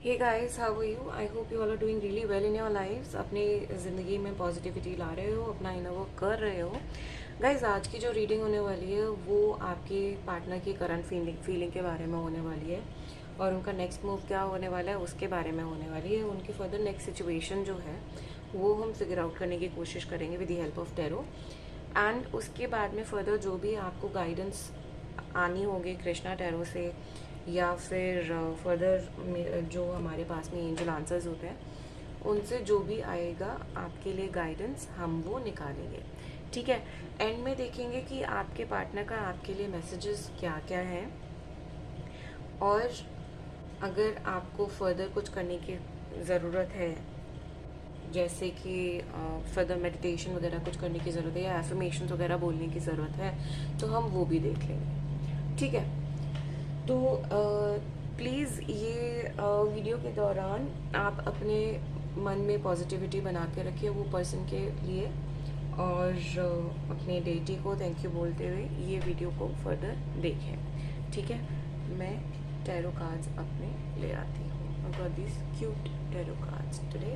Hey guys, how are you? I hope you all are doing really well in your lifes. अपनी ज़िंदगी में positivity ला रहे हो, अपना इनर वर्क कर रहे हो। गाइस, आज की जो रीडिंग होने वाली है वो आपके पार्टनर की करंट फीलिंग के बारे में होने वाली है, और उनका नेक्स्ट मूव क्या होने वाला है उसके बारे में होने वाली है। उनकी फर्दर नेक्स्ट सिचुएशन जो है वो हम फिगर आउट करने की कोशिश करेंगे with the help of tarot. And उसके बाद में फर्दर जो भी आपको गाइडेंस आनी होगी कृष्णा टैरो से, या फिर फर्दर जो हमारे पास में एंजल आंसर्स होते हैं उनसे जो भी आएगा आपके लिए गाइडेंस, हम वो निकालेंगे। ठीक है। एंड में देखेंगे कि आपके पार्टनर का आपके लिए मैसेजेस क्या क्या हैं, और अगर आपको फर्दर कुछ करने की ज़रूरत है, जैसे कि फर्दर मेडिटेशन वगैरह कुछ करने की ज़रूरत है या एफर्मेशन वगैरह बोलने की ज़रूरत है, तो हम वो भी देख लेंगे। ठीक है। तो प्लीज़ ये वीडियो के दौरान आप अपने मन में पॉजिटिविटी बना के रखिए वो पर्सन के लिए, और अपने डेटी को थैंक यू बोलते हुए ये वीडियो को फर्दर देखें। ठीक है। मैं टैरो कार्ड्स अपने ले आती हूँ। I got this cute tarot cards today.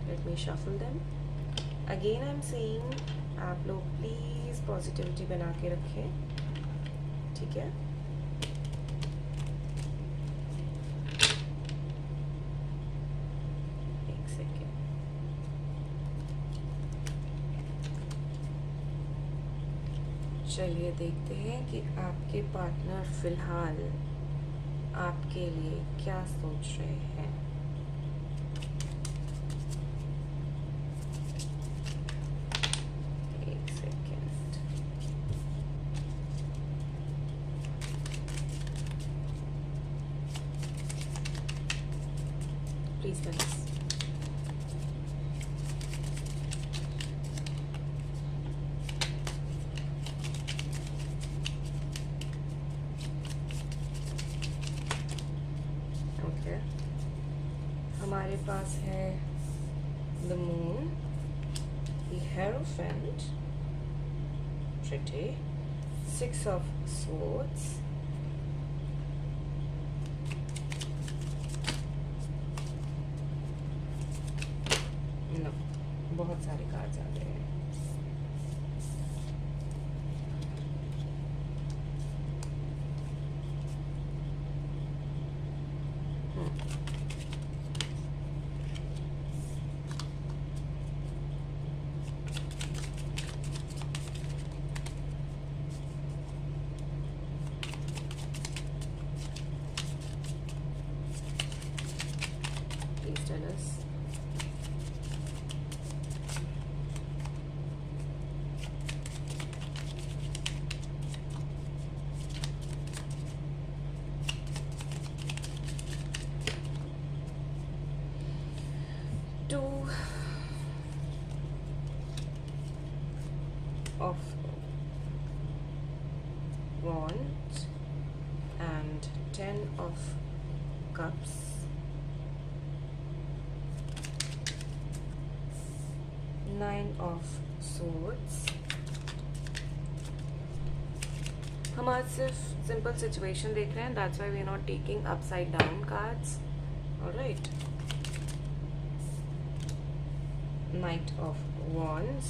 Let me shuffle them. Again I am saying आप लोग प्लीज़ पॉजिटिविटी बना के रखें। ठीक है। एक सेकेंड। चलिए देखते हैं कि आपके पार्टनर फिलहाल आपके लिए क्या सोच रहे हैं। एक सेकेंड। Please friends. ओके, हमारे पास है the moon, the hierophant, pretty, six of swords, no, बहुत सारे कार्ड्स आ गए हैं। Please tell us. Two of wands and 10 of cups, nine of swords। हम आज सिर्फ सिंपल सिचुएशन देख रहे हैं, that's why we are not taking upside down cards. Alright. Knight of Wands,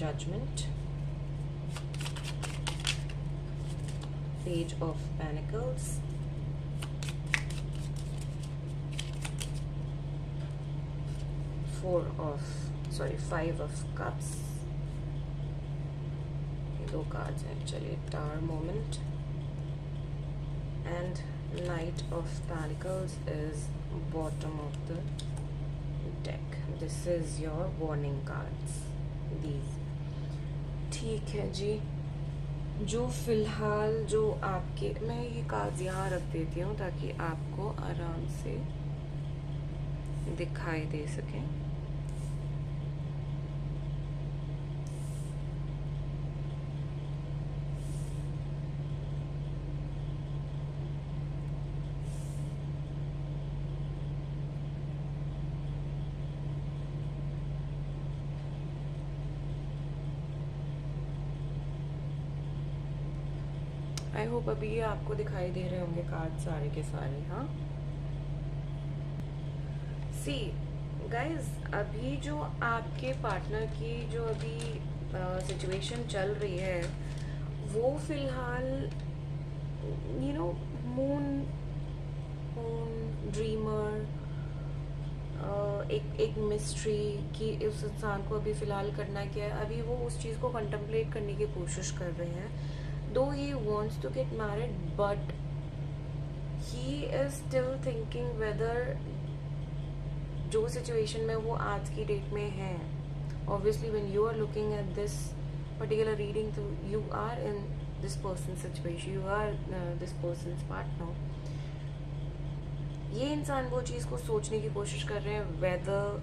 Judgment, Page of Pentacles, Five of Cups। दो cards हैं। चलिए, tower moment and night of pentacles is bottom of the deck. This is your warning cards these. ठीक है जी। जो फिलहाल जो आपके, मैं ये कार्ड्स यहाँ रख देती हूँ ताकि आपको आराम से दिखाई दे सकें। आई होप अभी ये आपको दिखाई दे रहे होंगे कार्ड सारे के सारे। हाँ, सी गाइज, अभी जो आपके पार्टनर की जो अभी सिचुएशन चल रही है वो फिलहाल मून मून ड्रीमर, एक मिस्ट्री कि उस इंसान को अभी फ़िलहाल करना क्या है, अभी वो उस चीज़ को कंtemplate करने की कोशिश कर रहे हैं। Though he wants to get married but he is still thinking whether जो सिचुएशन में वो आज की डेट में है, obviously when you are looking at this particular reading, तो you are in this person situation, you are this person's partner. ये इंसान वो चीज़ को सोचने की कोशिश कर रहे हैं whether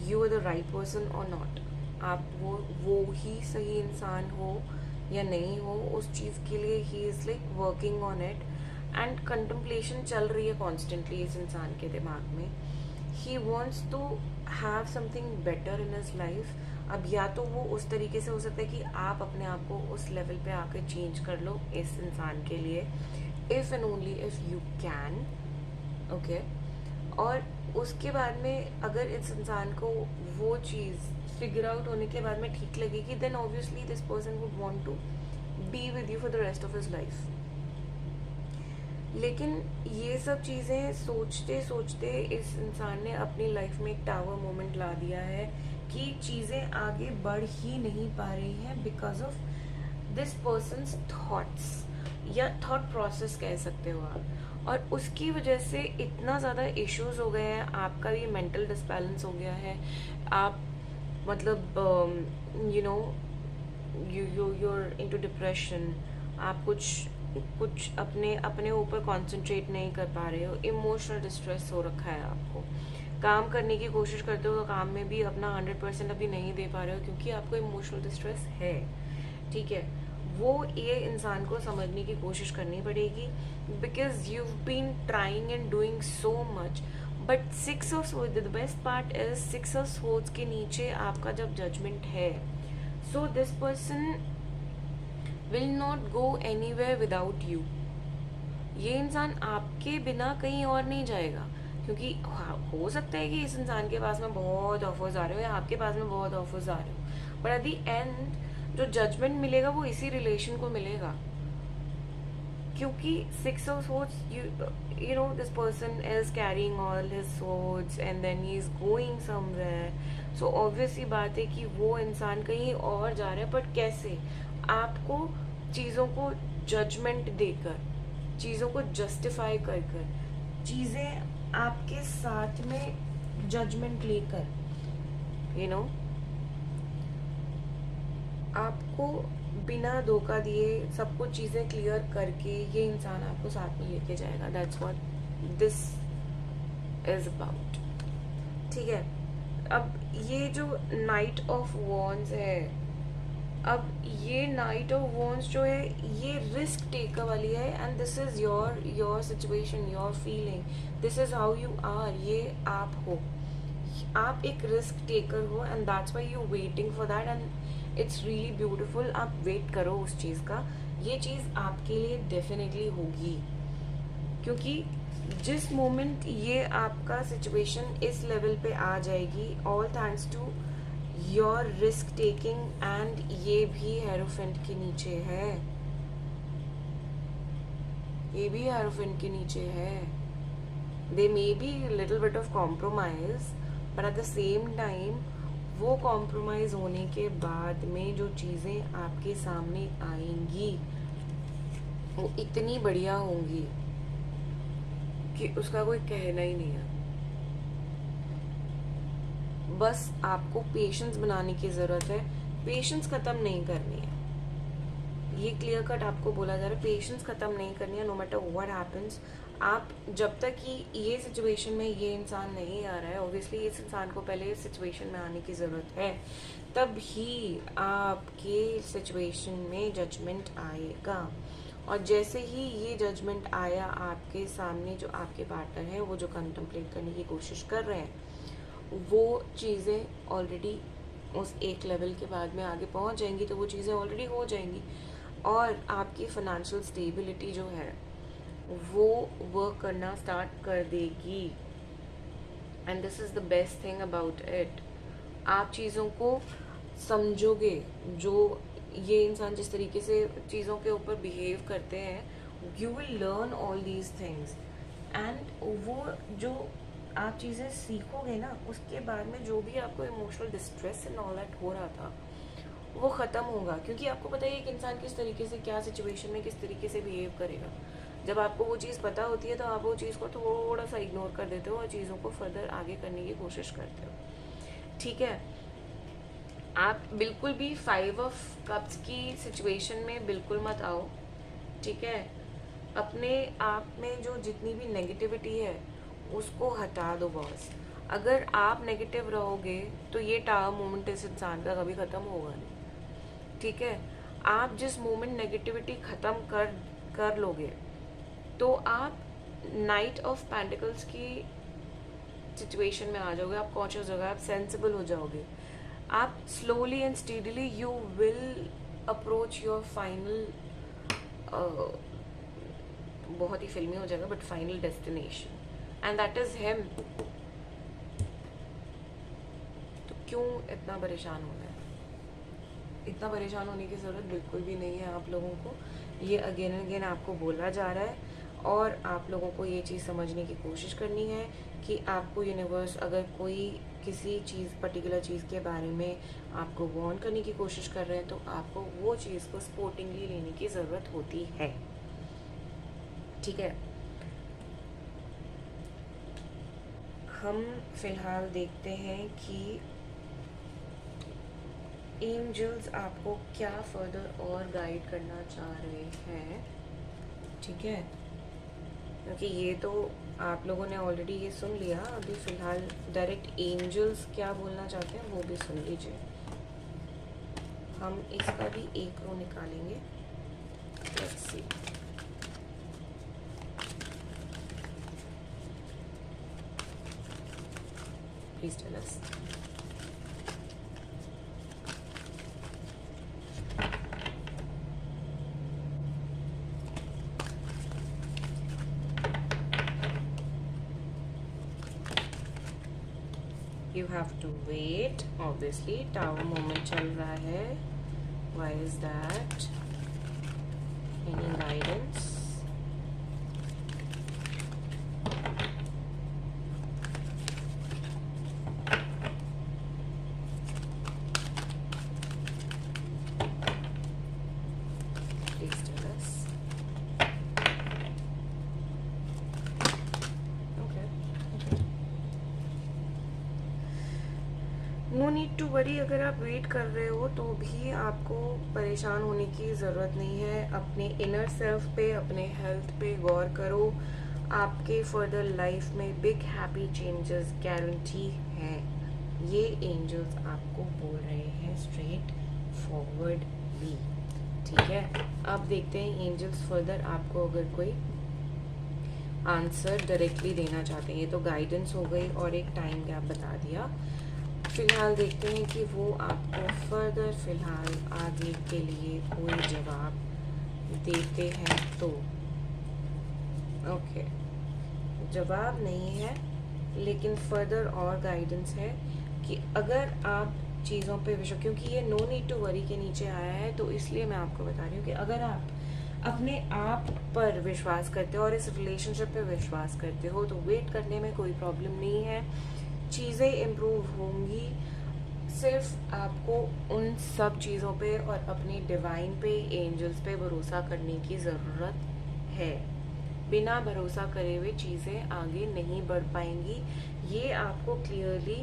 you are the right person और नॉट, आप वो ही सही इंसान हो या नहीं हो, उस चीज़ के लिए he is like working on it and कंtemplation चल रही है कॉन्स्टेंटली इस इंसान के दिमाग में। He wants to have something better in his life. अब या तो वो उस तरीके से हो सकता है कि आप अपने आप को उस लेवल पे आके चेंज कर लो इस इंसान के लिए, if and only if you can, okay. और उसके बाद में अगर इस इंसान को वो चीज़ फिगर आउट होने के बाद में ठीक लगेगी, then obviously this person would want to be with you for the rest of his life. लेकिन ये सब चीज़ें सोचते सोचते इस इंसान ने अपनी लाइफ में एक टावर मोमेंट ला दिया है कि चीज़ें आगे बढ़ ही नहीं पा रही हैं because of this persons thoughts या थॉट प्रोसेस कह सकते हो आप। और उसकी वजह से इतना ज़्यादा इश्यूज हो गए हैं, आपका भी मेंटल डिसबैलेंस हो गया है, आप मतलब यूर इनटू डिप्रेशन, आप कुछ अपने ऊपर कंसंट्रेट नहीं कर पा रहे हो, इमोशनल डिस्ट्रेस हो रखा है आपको, काम करने की कोशिश करते हो तो काम में भी अपना 100% अभी नहीं दे पा रहे हो क्योंकि आपको इमोशनल डिस्ट्रेस है, ठीक है। वो ये इंसान को समझने की कोशिश करनी पड़ेगी because you been trying and doing so much, but 6 of swords, the best part is 6 of swords के नीचे आपका जब जजमेंट है, so this person will not go anywhere without you. ये इंसान आपके बिना कहीं और नहीं जाएगा क्योंकि हो सकता है कि इस इंसान के पास में बहुत ऑफर्स आ रहे हो या आपके पास में बहुत ऑफर्स आ रहे हो, बट एट द एंड जो जजमेंट मिलेगा वो इसी रिलेशन को मिलेगा क्योंकि 6 of swords, you know this person is carrying all his swords and then he is going somewhere, so obviously बात है कि वो इंसान कहीं और जा रहा है, बट कैसे? आपको चीज़ों को जजमेंट देकर, चीज़ों को जस्टिफाई कर कर, चीज़ें आपके साथ में जजमेंट लेकर, you know, आपको बिना धोखा दिए सब कुछ चीज़ें क्लियर करके ये इंसान आपको साथ में लेके जाएगा। That's what this is about, ठीक है। अब ये जो नाइट ऑफ वॉन्ड्स है, अब ये नाइट ऑफ वॉन्ड्स जो है ये रिस्क टेकर वाली है and this is your situation, your feeling, this is how you are, ये आप हो, आप एक रिस्क टेकर हो and that's why you waiting for that and it's really beautiful. आप वेट करो उस चीज़ का, ये चीज़ आपके लिए डेफिनेटली होगी क्योंकि जिस मोमेंट ये आपका सिचुएशन इस लेवल पे आ जाएगी, all thanks to your risk taking and ये भी हेरोफेंट के नीचे है, ये भी हेरोफेंट के नीचे है। They may be little bit of compromise but at the same time वो कॉम्प्रोमाइज़ होने के बाद में जो चीज़ें आपके सामने आएंगी वो इतनी बढ़िया होंगी कि उसका कोई कहना ही नहीं है। बस आपको पेशेंस बनाने की ज़रूरत है, पेशेंस ख़त्म नहीं करनी है, ये क्लियर कट आपको बोला जा रहा है, पेशेंस ख़त्म नहीं करनी है नो मैटर व्हाट हैपन्स। आप जब तक कि ये सिचुएशन में ये इंसान नहीं आ रहा है, ऑब्वियसली इस इंसान को पहले इस सिचुएशन में आने की ज़रूरत है, तब ही आपके सिचुएशन में जजमेंट आएगा। और जैसे ही ये जजमेंट आया आपके सामने, जो आपके पार्टनर हैं वो जो कंटेम्पलेट करने की कोशिश कर रहे हैं, वो चीज़ें ऑलरेडी उस एक लेवल के बाद में आगे पहुंच जाएंगी, तो वो चीज़ें ऑलरेडी हो जाएंगी। और आपकी फाइनेंशियल स्टेबिलिटी जो है वो वर्क करना स्टार्ट कर देगी। And this is the best thing about it. आप चीज़ों को समझोगे, जो ये इंसान जिस तरीके से चीज़ों के ऊपर बिहेव करते हैं, you will learn all these things. And वो जो आप चीज़ें सीखोगे ना, उसके बाद में जो भी आपको emotional distress and all that हो रहा था वो ख़त्म होगा, क्योंकि आपको पता है एक इंसान किस तरीके से क्या सिचुएशन में किस तरीके से बिहेव करेगा। जब आपको वो चीज़ पता होती है तो आप वो चीज़ को थोड़ा सा इग्नोर कर देते हो और चीज़ों को फर्दर आगे करने की कोशिश करते हो। ठीक है, आप बिल्कुल भी 5 ऑफ कप्स की सिचुएशन में बिल्कुल मत आओ। ठीक है, अपने आप में जो जितनी भी नेगेटिविटी है उसको हटा दो बॉस। अगर आप नेगेटिव रहोगे तो ये टावर मोमेंट इस इंसान का कभी ख़त्म होगा नहीं। ठीक है, आप जिस मोमेंट नेगेटिविटी ख़त्म कर लोगे तो आप नाइट ऑफ पेंटिकल्स की सिचुएशन में आ जाओगे, आप कॉन्शियस हो जाओगे, आप सेंसिबल हो जाओगे, आप slowly and steadily you will approach your final, बहुत ही फिल्मी हो जाएगा but final destination, and that is him. तो क्यों इतना परेशान होना है? इतना परेशान होने की ज़रूरत बिल्कुल भी नहीं है आप लोगों को। ये अगेन एंड अगेन आपको बोला जा रहा है और आप लोगों को ये चीज़ समझने की कोशिश करनी है कि आपको यूनिवर्स अगर कोई किसी चीज़ पर्टिकुलर चीज़ के बारे में आपको वार्न करने की कोशिश कर रहे हैं तो आपको वो चीज़ को स्पोर्टिंगली लेने की ज़रूरत होती है। ठीक है, हम फिलहाल देखते हैं कि एंजल्स आपको क्या फर्दर और गाइड करना चाह रहे हैं। ठीक है, क्योंकि ये तो आप लोगों ने ऑलरेडी ये सुन लिया, अभी फ़िलहाल डायरेक्ट एंजल्स क्या बोलना चाहते हैं वो भी सुन लीजिए। हम इसका भी एक रो निकालेंगे। Let's see. Please tell us. You have to wait, obviously tower moment चल रहा है। Why is that? Any guidance? Please tell us. No need to worry. अगर आप वेट कर रहे हो तो भी आपको परेशान होने की ज़रूरत नहीं है। अपने इनर सेल्फ पे, अपने हेल्थ पे गौर करो। आपके फर्दर लाइफ में बिग हैप्पी चेंजेस गारंटी हैं। ये एंजल्स आपको बोल रहे हैं स्ट्रेट फॉरवर्डली। ठीक है, अब देखते हैं एंजल्स फर्दर आपको अगर कोई आंसर डायरेक्टली देना चाहते हैं। ये तो गाइडेंस हो गई और एक टाइम गैप बता दिया। फिलहाल देखते हैं कि वो आपको फर्दर फिलहाल आगे के लिए कोई जवाब देते हैं तो। ओके, जवाब नहीं है लेकिन फर्दर और गाइडेंस है कि अगर आप चीज़ों पे विश्वास, क्योंकि ये नो नीड टू वरी के नीचे आया है तो इसलिए मैं आपको बता रही हूँ कि अगर आप अपने आप पर विश्वास करते हो और इस रिलेशनशिप पे विश्वास करते हो तो वेट करने में कोई प्रॉब्लम नहीं है। चीज़ें इम्प्रूव होंगी। सिर्फ आपको उन सब चीज़ों पे और अपनी डिवाइन पे, एंजल्स पे भरोसा करने की ज़रूरत है। बिना भरोसा करे हुए चीज़ें आगे नहीं बढ़ पाएंगी। ये आपको क्लियरली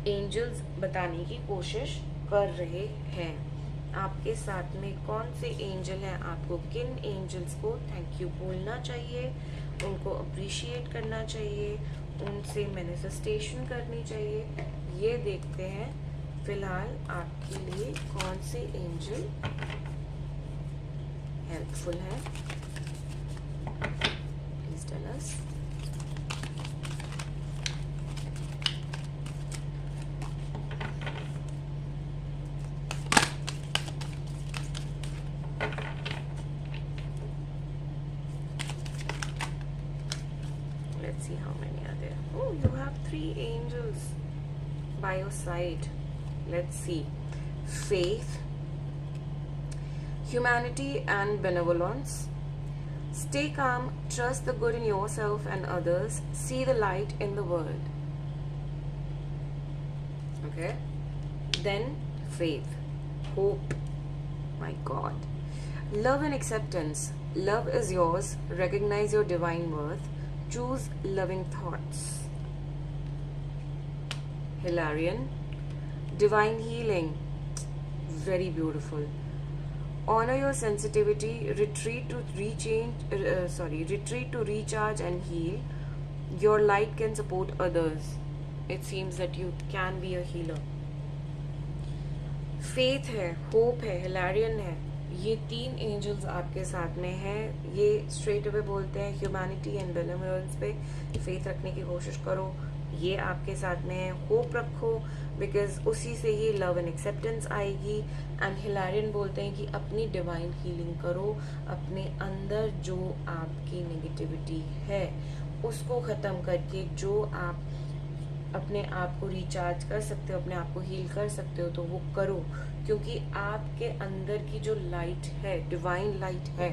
एंजल्स बताने की कोशिश कर रहे हैं। आपके साथ में कौन से एंजल हैं, आपको किन एंजल्स को थैंक यू बोलना चाहिए, उनको अप्रिशिएट करना चाहिए, उनसे मैनिफेस्टेशन करनी चाहिए, ये देखते हैं फिलहाल आपके लिए कौन से एंजल हेल्पफुल है। Please tell us. है. Oh, you have 3 angels by your side. Let's see. Faith, humanity and benevolence. Stay calm, trust the good in yourself and others, see the light in the world. Okay? Then faith, hope. My God. Love and acceptance. Love is yours. Recognize your divine worth. Choose loving thoughts. Hilarion. Divine healing. Very beautiful. Honor your sensitivity. Retreat to recharge and heal. Your light can support others. It seems that you can be a healer. Faith है, hope है, Hilarion है. ये 3 angels आपके साथ में है. ये straight away बोलते हैं ह्यूमैनिटी एंड बेनेवोलेंस पे फेथ रखने की कोशिश करो. ये आपके साथ में है. होप रखो बिकॉज उसी से ही लव एंड एक्सेप्टेंस आएगी. एंड हिलारियन बोलते हैं कि अपनी डिवाइन हीलिंग करो. अपने अंदर जो आपकी नेगेटिविटी है उसको ख़त्म करके जो आप अपने आप को रिचार्ज कर सकते हो, अपने आप को हील कर सकते हो तो वो करो. क्योंकि आपके अंदर की जो लाइट है, डिवाइन लाइट है,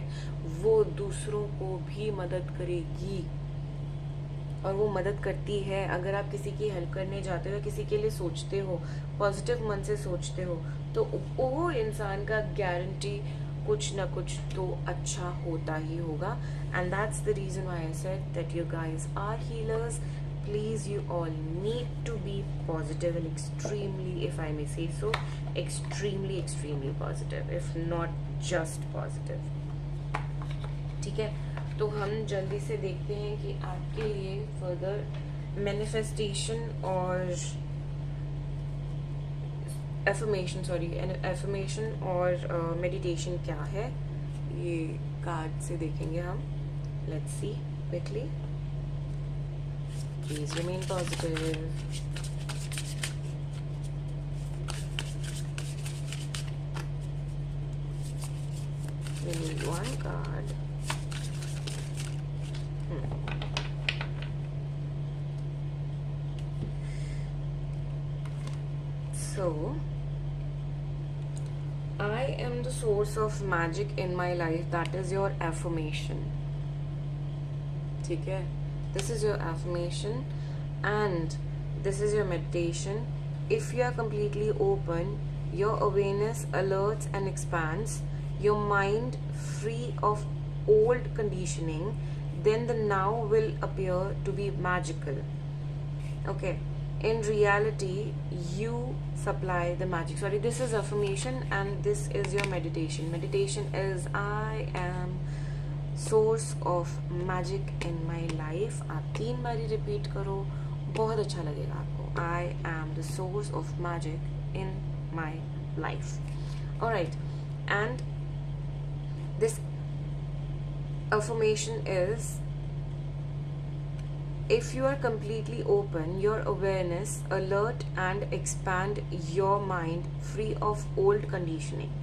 वो दूसरों को भी मदद करेगी और वो मदद करती है. अगर आप किसी की हेल्प करने जाते हो, किसी के लिए सोचते हो, पॉजिटिव मन से सोचते हो, तो वो इंसान का गारंटी कुछ ना कुछ तो अच्छा होता ही होगा. And that's the reason why I said that you guys are healers. Please, you all need to be positive and extremely, if I may say so, extremely positive, if not just positive. ठीक है, तो हम जल्दी से देखते हैं कि आपके लिए फर्दर मैनिफेस्टेशन और एफर्मेशन और मेडिटेशन क्या है, ये कार्ड से देखेंगे हम. Let's see quickly. Please remain positive. We need one card. So, I am the source of magic in my life. That is your affirmation. ठीक है? This is your affirmation and this is your meditation. If you are completely open, your awareness alerts and expands, your mind free of old conditioning, then the now will appear to be magical. Okay. In reality, you supply the magic. Sorry, this is affirmation and this is your meditation. Meditation is I am source of magic in my life. आप 3 बारी repeat करो, बहुत अच्छा लगेगा आपको. I am the source of magic in my life. Alright, and this affirmation is, if you are completely open, your awareness alert and expand your mind free of old conditioning,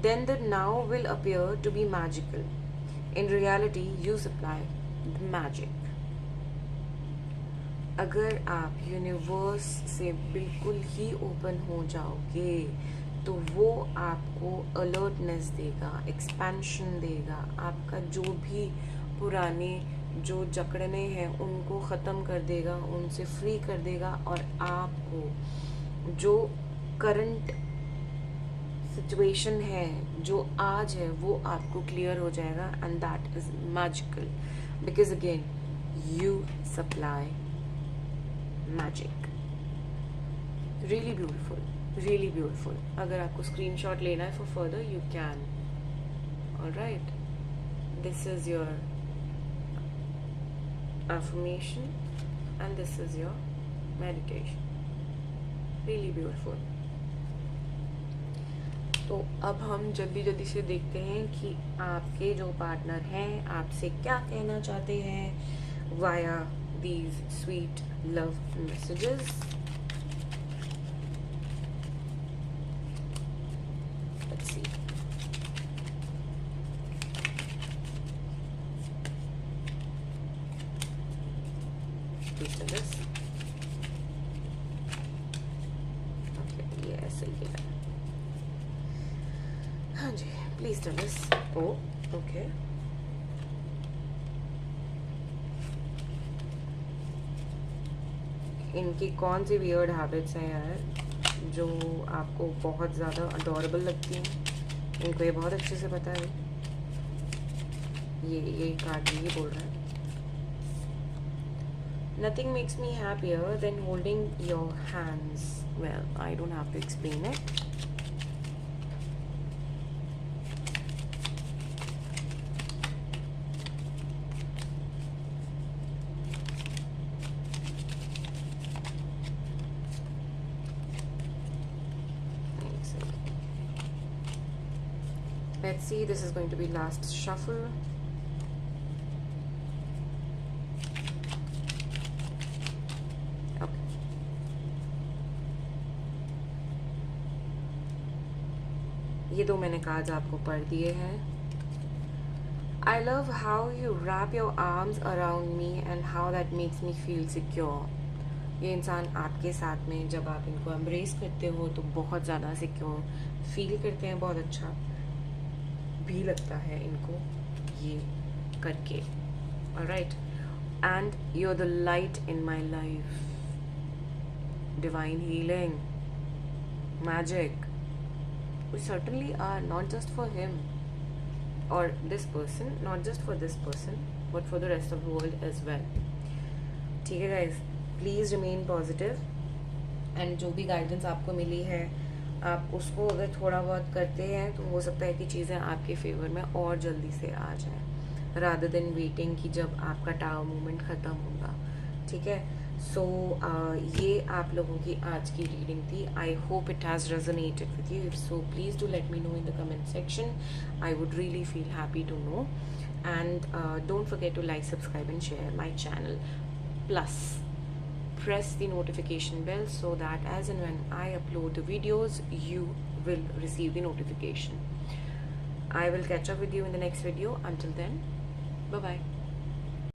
then the now will appear to be magical. In reality, you supply the magic. अगर आप universe से बिल्कुल ही open हो जाओगे तो वो आपको alertness देगा, एक्सपेंशन देगा. आपका जो भी पुराने जो जकड़ने हैं उनको ख़त्म कर देगा, उनसे फ्री कर देगा और आपको जो करंट सिचुएशन है, जो आज है, वो आपको क्लियर हो जाएगा. And that is magical because again you supply magic. Really beautiful. अगर आपको स्क्रीनशॉट लेना है for further you can. Alright, this is your affirmation and this is your meditation. Really beautiful. तो अब हम जल्दी से देखते हैं कि आपके जो पार्टनर हैं आपसे क्या कहना चाहते हैं via these sweet love messages. Let's see. Please tell us. Okay, ये ऐसे ही है। हाँ जी, please tell us. Oh okay, इनकी कौन सी वियर्ड हैबिट्स हैं यार जो आपको बहुत ज़्यादा अडोरेबल लगती हैं? इनको ये बहुत अच्छे से पता है। ये कार्ड ये बोल रहा है, nothing makes me happier than holding your hands. Well, I don't have to explain it. Let's see, this is going to be last shuffle. Okay. ये दो मैंने कार्ड्स आपको पढ़ दिए हैं। I love how you wrap your arms around me and how that makes me feel secure. ये इंसान आपके साथ में जब आप इनको एम्ब्रेस करते हो तो बहुत ज़्यादा सिक्योर फील करते हैं, बहुत अच्छा भी लगता है इनको ये करके। Alright, and you are the light in my life, divine healing, magic. We certainly are, not just for him or this person, not just for this person but for the rest of the world as well. ठीक है guys, please remain positive and जो भी guidance आपको मिली है आप उसको अगर थोड़ा बहुत करते हैं तो हो सकता है कि चीज़ें आपके फेवर में और जल्दी से आ जाएं, रादर देन वेटिंग कि जब आपका टावर मूवमेंट ख़त्म होगा। ठीक है, सो ये आप लोगों की आज की रीडिंग थी। I hope it has resonated with you. If so please do let me know in the comment section, I would really feel happy to know. And don't forget to like, subscribe and share my channel, plus press the notification bell so that as and when I upload the videos you will receive the notification. I will catch up with you in the next video. Until then, bye bye.